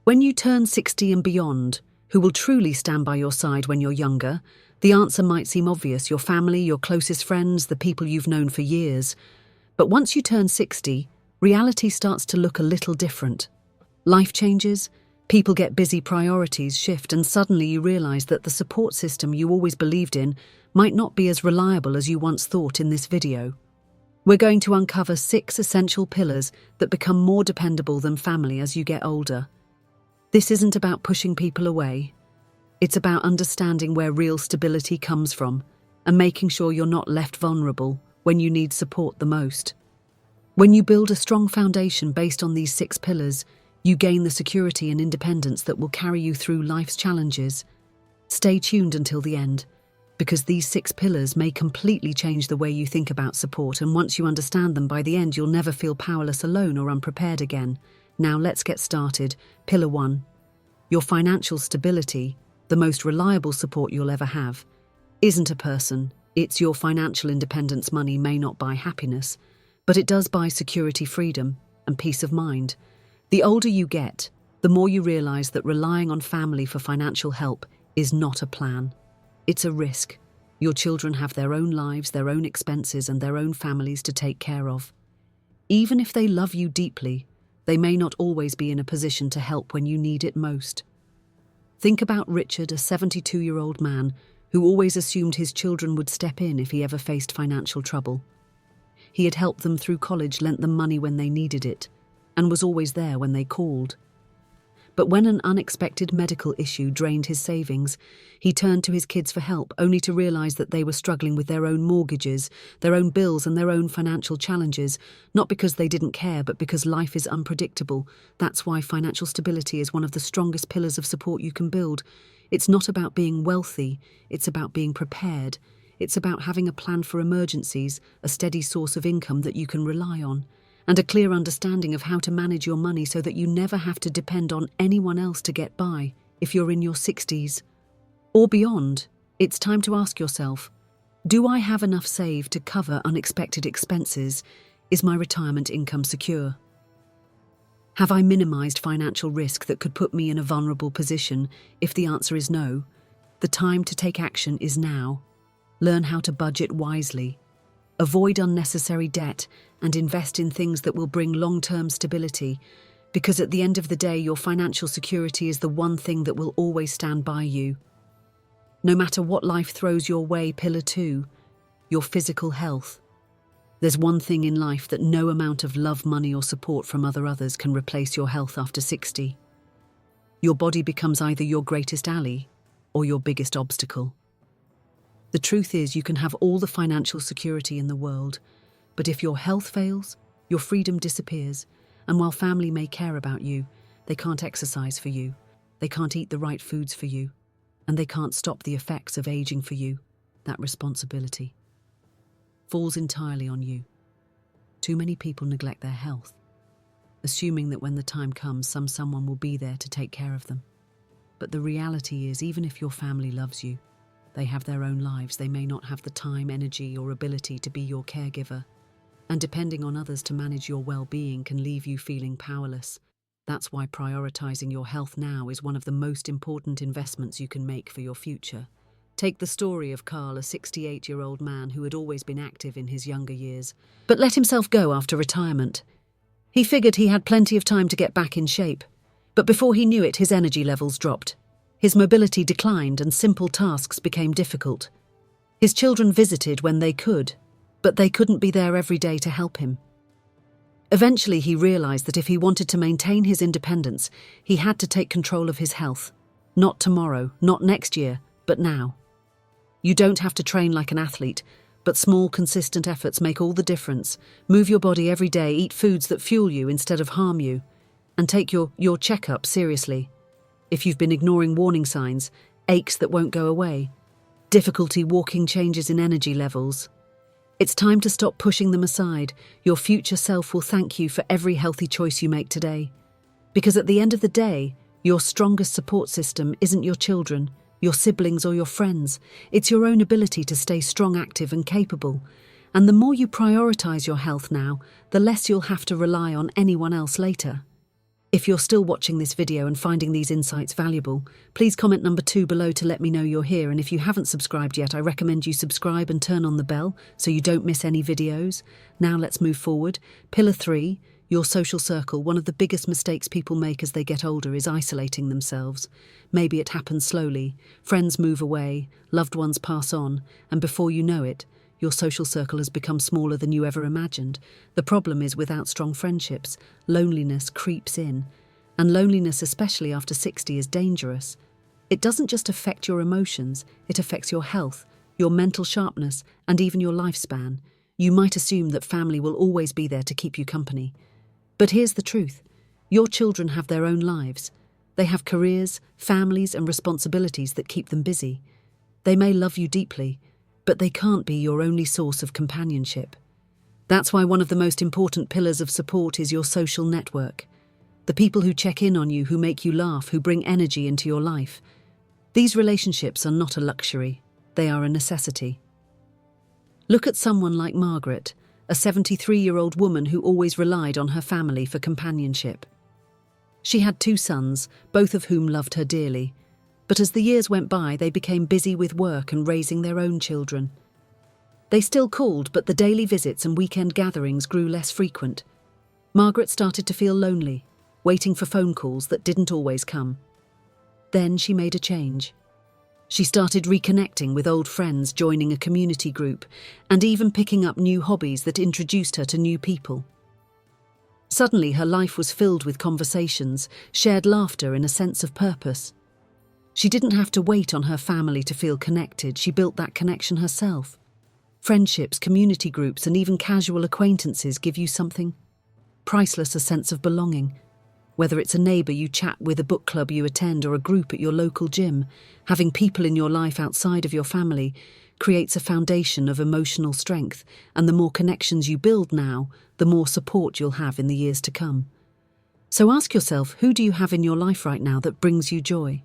When you turn 60 and beyond, who will truly stand by your side when you're younger? The answer might seem obvious: your family, your closest friends, the people you've known for years. But once you turn 60, reality starts to look a little different. Life changes, people get busy, priorities shift, and suddenly you realize that the support system you always believed in might not be as reliable as you once thought. In this video, we're going to uncover 6 essential pillars that become more dependable than family as you get older. This isn't about pushing people away. It's about understanding where real stability comes from and making sure you're not left vulnerable when you need support the most. When you build a strong foundation based on these 6 pillars, you gain the security and independence that will carry you through life's challenges. Stay tuned until the end, because these 6 pillars may completely change the way you think about support, and once you understand them, by the end you'll never feel powerless, alone, or unprepared again. Now let's get started. Pillar 1. Your financial stability, the most reliable support you'll ever have, isn't a person, it's your financial independence. Money may not buy happiness, but it does buy security, freedom, and peace of mind. The older you get, the more you realize that relying on family for financial help is not a plan. It's a risk. Your children have their own lives, their own expenses, and their own families to take care of. Even if they love you deeply, they may not always be in a position to help when you need it most. Think about Richard, a 72-year-old man who always assumed his children would step in if he ever faced financial trouble. He had helped them through college, lent them money when they needed it, and was always there when they called. But when an unexpected medical issue drained his savings, he turned to his kids for help, only to realize that they were struggling with their own mortgages, their own bills, and their own financial challenges, not because they didn't care, but because life is unpredictable. That's why financial stability is one of the strongest pillars of support you can build. It's not about being wealthy, it's about being prepared. It's about having a plan for emergencies, a steady source of income that you can rely on, and a clear understanding of how to manage your money so that you never have to depend on anyone else to get by. If you're in your 60s or beyond, it's time to ask yourself, do I have enough saved to cover unexpected expenses? Is my retirement income secure? Have I minimized financial risk that could put me in a vulnerable position? If the answer is no, the time to take action is now. Learn how to budget wisely. Avoid unnecessary debt and invest in things that will bring long-term stability, because at the end of the day, your financial security is the one thing that will always stand by you. No matter what life throws your way. Pillar 2, your physical health. There's one thing in life that no amount of love, money, or support from others can replace: your health. After 60, your body becomes either your greatest ally or your biggest obstacle. The truth is, you can have all the financial security in the world, but if your health fails, your freedom disappears. And while family may care about you, they can't exercise for you, they can't eat the right foods for you, and they can't stop the effects of aging for you. That responsibility falls entirely on you. Too many people neglect their health, assuming that when the time comes, someone will be there to take care of them. But the reality is, even if your family loves you, they have their own lives. They may not have the time, energy, or ability to be your caregiver. And depending on others to manage your well-being can leave you feeling powerless. That's why prioritizing your health now is one of the most important investments you can make for your future. Take the story of Carl, a 68-year-old man who had always been active in his younger years, but let himself go after retirement. He figured he had plenty of time to get back in shape, but before he knew it, his energy levels dropped. His mobility declined and simple tasks became difficult. His children visited when they could, but they couldn't be there every day to help him. Eventually, he realized that if he wanted to maintain his independence, he had to take control of his health. Not tomorrow, not next year, but now. You don't have to train like an athlete, but small, consistent efforts make all the difference. Move your body every day, eat foods that fuel you instead of harm you, and take your checkup seriously. If you've been ignoring warning signs, aches that won't go away, difficulty walking, changes in energy levels, it's time to stop pushing them aside. Your future self will thank you for every healthy choice you make today. Because at the end of the day, your strongest support system isn't your children, your siblings, or your friends. It's your own ability to stay strong, active, and capable. And the more you prioritize your health now, the less you'll have to rely on anyone else later. If you're still watching this video and finding these insights valuable, please comment number 2 below to let me know you're here. And if you haven't subscribed yet, I recommend you subscribe and turn on the bell so you don't miss any videos. Now let's move forward. Pillar 3, your social circle. One of the biggest mistakes people make as they get older is isolating themselves. Maybe it happens slowly. Friends move away, loved ones pass on, and before you know it, your social circle has become smaller than you ever imagined. The problem is without strong friendships, loneliness creeps in. And loneliness, especially after 60, is dangerous. It doesn't just affect your emotions, it affects your health, your mental sharpness, and even your lifespan. You might assume that family will always be there to keep you company. But here's the truth. Your children have their own lives. They have careers, families, and responsibilities that keep them busy. They may love you deeply, but they can't be your only source of companionship. That's why one of the most important pillars of support is your social network. The people who check in on you, who make you laugh, who bring energy into your life. These relationships are not a luxury, they are a necessity. Look at someone like Margaret, a 73-year-old woman who always relied on her family for companionship. She had 2 sons, both of whom loved her dearly. But as the years went by, they became busy with work and raising their own children. They still called, but the daily visits and weekend gatherings grew less frequent. Margaret started to feel lonely, waiting for phone calls that didn't always come. Then she made a change. She started reconnecting with old friends, joining a community group, and even picking up new hobbies that introduced her to new people. Suddenly, her life was filled with conversations, shared laughter, and a sense of purpose. She didn't have to wait on her family to feel connected. She built that connection herself. Friendships, community groups, and even casual acquaintances give you something priceless, a sense of belonging. Whether it's a neighbour you chat with, a book club you attend, or a group at your local gym, having people in your life outside of your family creates a foundation of emotional strength, and the more connections you build now, the more support you'll have in the years to come. So ask yourself, who do you have in your life right now that brings you joy?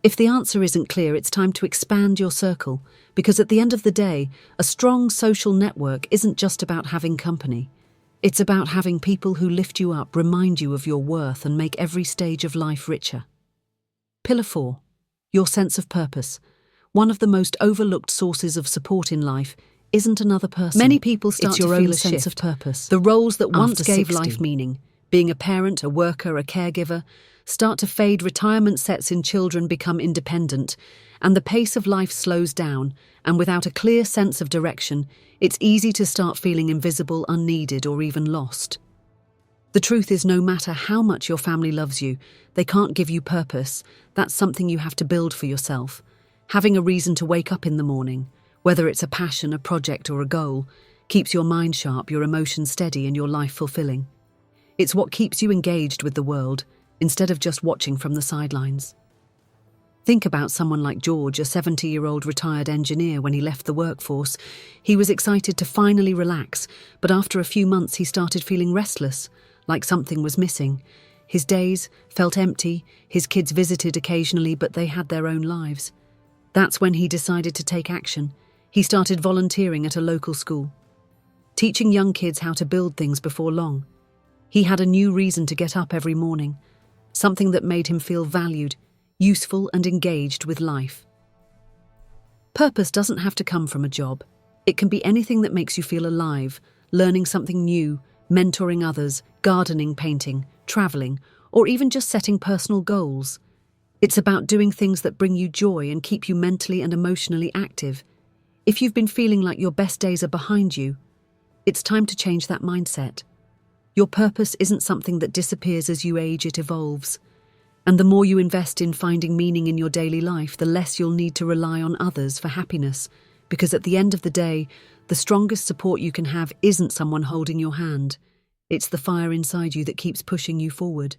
If the answer isn't clear, it's time to expand your circle, because at the end of the day, a strong social network isn't just about having company. It's about having people who lift you up, remind you of your worth, and make every stage of life richer. Pillar 4. Your sense of purpose. One of the most overlooked sources of support in life isn't another person. Many people start to feel a sense of purpose. The roles that once gave life meaning, being a parent, a worker, a caregiver, start to fade. Retirement sets in, children become independent, and the pace of life slows down, and without a clear sense of direction, it's easy to start feeling invisible, unneeded, or even lost. The truth is, no matter how much your family loves you, they can't give you purpose. That's something you have to build for yourself. Having a reason to wake up in the morning, whether it's a passion, a project, or a goal, keeps your mind sharp, your emotions steady, and your life fulfilling. It's what keeps you engaged with the world, instead of just watching from the sidelines. Think about someone like George, a 70-year-old retired engineer. When he left the workforce, he was excited to finally relax, but after a few months he started feeling restless, like something was missing. His days felt empty, his kids visited occasionally, but they had their own lives. That's when he decided to take action. He started volunteering at a local school, teaching young kids how to build things. Before long, he had a new reason to get up every morning, something that made him feel valued, useful, and engaged with life. Purpose doesn't have to come from a job. It can be anything that makes you feel alive, learning something new, mentoring others, gardening, painting, traveling, or even just setting personal goals. It's about doing things that bring you joy and keep you mentally and emotionally active. If you've been feeling like your best days are behind you, it's time to change that mindset. Your purpose isn't something that disappears as you age, it evolves. And the more you invest in finding meaning in your daily life, the less you'll need to rely on others for happiness. Because at the end of the day, the strongest support you can have isn't someone holding your hand. It's the fire inside you that keeps pushing you forward.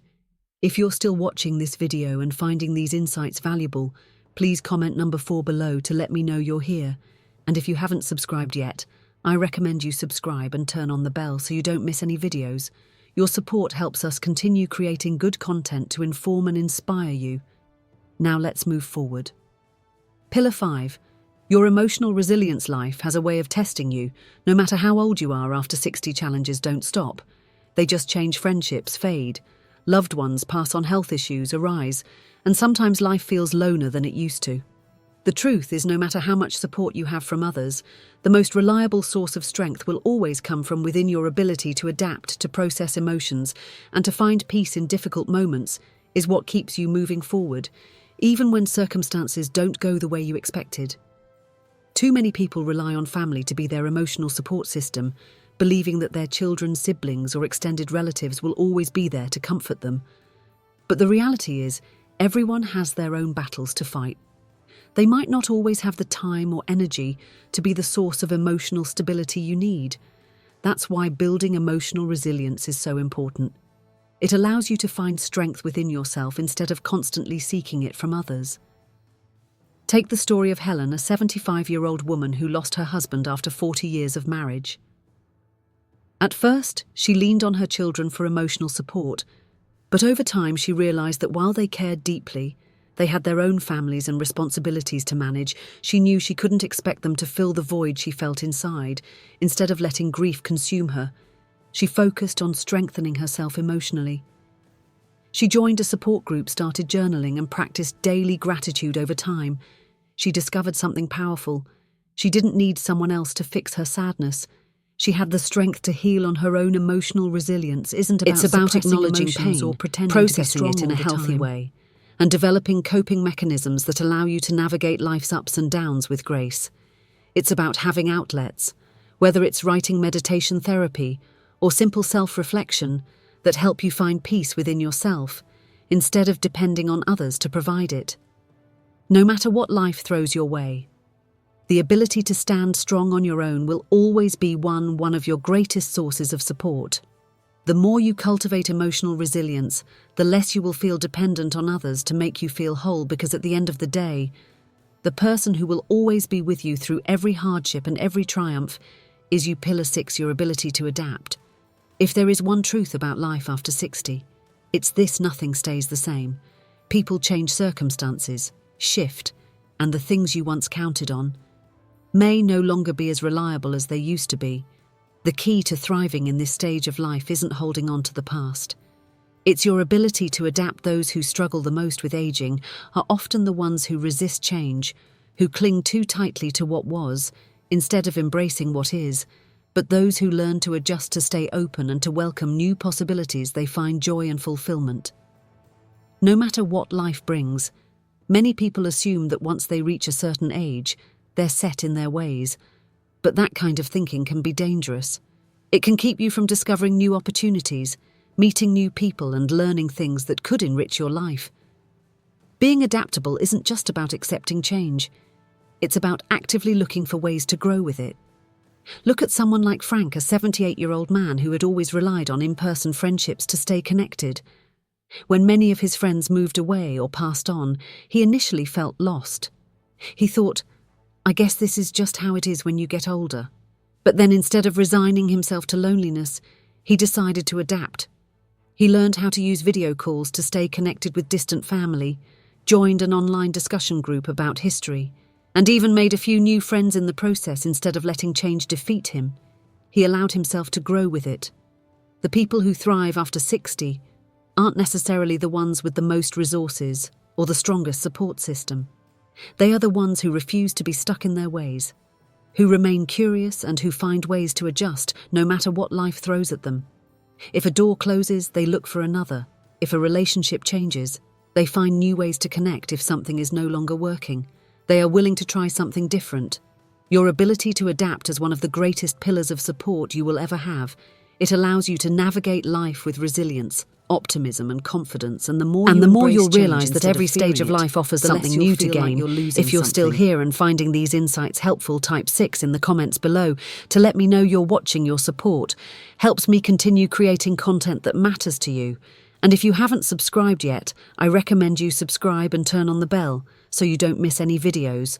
If you're still watching this video and finding these insights valuable, please comment number 4 below to let me know you're here. And if you haven't subscribed yet, I recommend you subscribe and turn on the bell so you don't miss any videos. Your support helps us continue creating good content to inform and inspire you. Now let's move forward. Pillar 5. Your emotional resilience. Life has a way of testing you. No matter how old you are, after 60, challenges don't stop. They just change. Friendships fade. loved ones pass on, health issues arise, and sometimes life feels loner than it used to. The truth is, no matter how much support you have from others, the most reliable source of strength will always come from within. Your ability to adapt, to process emotions, and to find peace in difficult moments is what keeps you moving forward, even when circumstances don't go the way you expected. Too many people rely on family to be their emotional support system, believing that their children, siblings, or extended relatives will always be there to comfort them. But the reality is, everyone has their own battles to fight. They might not always have the time or energy to be the source of emotional stability you need. That's why building emotional resilience is so important. It allows you to find strength within yourself instead of constantly seeking it from others. Take the story of Helen, a 75-year-old woman who lost her husband after 40 years of marriage. At first, she leaned on her children for emotional support, but over time she realized that while they cared deeply, they had their own families and responsibilities to manage. She knew she couldn't expect them to fill the void she felt inside. Instead of letting grief consume her, she focused on strengthening herself emotionally. She joined a support group, started journaling, and practiced daily gratitude. Over time, she discovered something powerful. She didn't need someone else to fix her sadness. She had the strength to heal on her own. Emotional resilience isn't about acknowledging pain or pretending processing it in a healthy way, and developing coping mechanisms that allow you to navigate life's ups and downs with grace. It's about having outlets, whether it's writing, meditation, therapy, or simple self-reflection, that help you find peace within yourself, instead of depending on others to provide it. No matter what life throws your way, the ability to stand strong on your own will always be one of your greatest sources of support. The more you cultivate emotional resilience, the less you will feel dependent on others to make you feel whole, because at the end of the day, the person who will always be with you through every hardship and every triumph is you. Pillar 6, your ability to adapt. If there is one truth about life after 60, it's this: nothing stays the same. People change, circumstances shift, and the things you once counted on may no longer be as reliable as they used to be. The key to thriving in this stage of life isn't holding on to the past. It's your ability to adapt. Those who struggle the most with aging are often the ones who resist change, who cling too tightly to what was, instead of embracing what is. But those who learn to adjust, to stay open, and to welcome new possibilities, they find joy and fulfillment. No matter what life brings, many people assume that once they reach a certain age, they're set in their ways. But that kind of thinking can be dangerous. It can keep you from discovering new opportunities, meeting new people, and learning things that could enrich your life. Being adaptable isn't just about accepting change. It's about actively looking for ways to grow with it. Look at someone like Frank, a 78-year-old man who had always relied on in-person friendships to stay connected. When many of his friends moved away or passed on, he initially felt lost. He thought, "I guess this is just how it is when you get older." But then, instead of resigning himself to loneliness, he decided to adapt. He learned how to use video calls to stay connected with distant family, joined an online discussion group about history, and even made a few new friends in the process. Instead of letting change defeat him, he allowed himself to grow with it. The people who thrive after 60 aren't necessarily the ones with the most resources or the strongest support system. They are the ones who refuse to be stuck in their ways, who remain curious, and who find ways to adjust no matter what life throws at them. If a door closes, they look for another. If a relationship changes, they find new ways to connect. If something is no longer working, they are willing to try something different. Your ability to adapt is one of the greatest pillars of support you will ever have. It allows you to navigate life with resilience, optimism, and confidence, and the more you'll realize that every stage of life offers something new to gain. If you're still here and finding these insights helpful, type 6 in the comments below to let me know you're watching. Your support helps me continue creating content that matters to you. And if you haven't subscribed yet, I recommend you subscribe and turn on the bell so you don't miss any videos.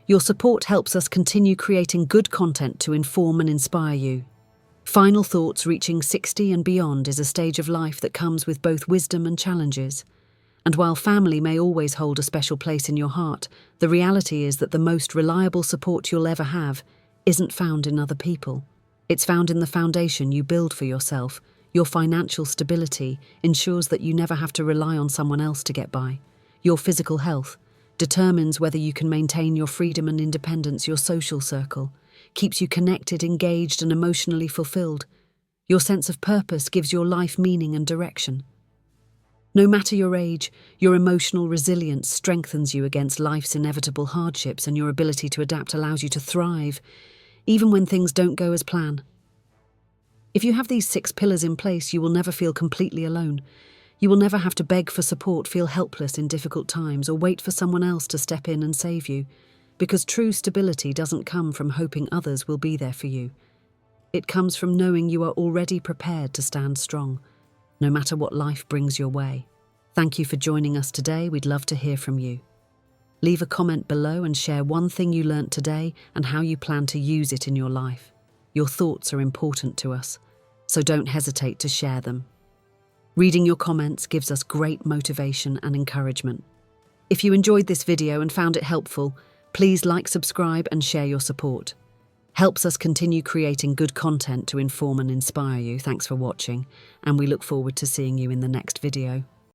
Your support helps us continue creating good content to inform and inspire you. Final thoughts: reaching 60 and beyond is a stage of life that comes with both wisdom and challenges. And while family may always hold a special place in your heart, the reality is that the most reliable support you'll ever have isn't found in other people. It's found in the foundation you build for yourself, Your financial stability ensures that you never have to rely on someone else to get by. Your physical health determines whether you can maintain your freedom and independence. Your social circle keeps you connected, engaged, and emotionally fulfilled. Your sense of purpose gives your life meaning and direction. No matter your age, your emotional resilience strengthens you against life's inevitable hardships, and your ability to adapt allows you to thrive, even when things don't go as planned. If you have these 6 pillars in place, you will never feel completely alone. You will never have to beg for support, feel helpless in difficult times, or wait for someone else to step in and save you, because true stability doesn't come from hoping others will be there for you. It comes from knowing you are already prepared to stand strong, no matter what life brings your way. Thank you for joining us today. We'd love to hear from you. Leave a comment below and share one thing you learnt today and how you plan to use it in your life. Your thoughts are important to us, so don't hesitate to share them. Reading your comments gives us great motivation and encouragement. If you enjoyed this video and found it helpful, please like, subscribe, and share your support. Helps us continue creating good content to inform and inspire you. Thanks for watching, and we look forward to seeing you in the next video.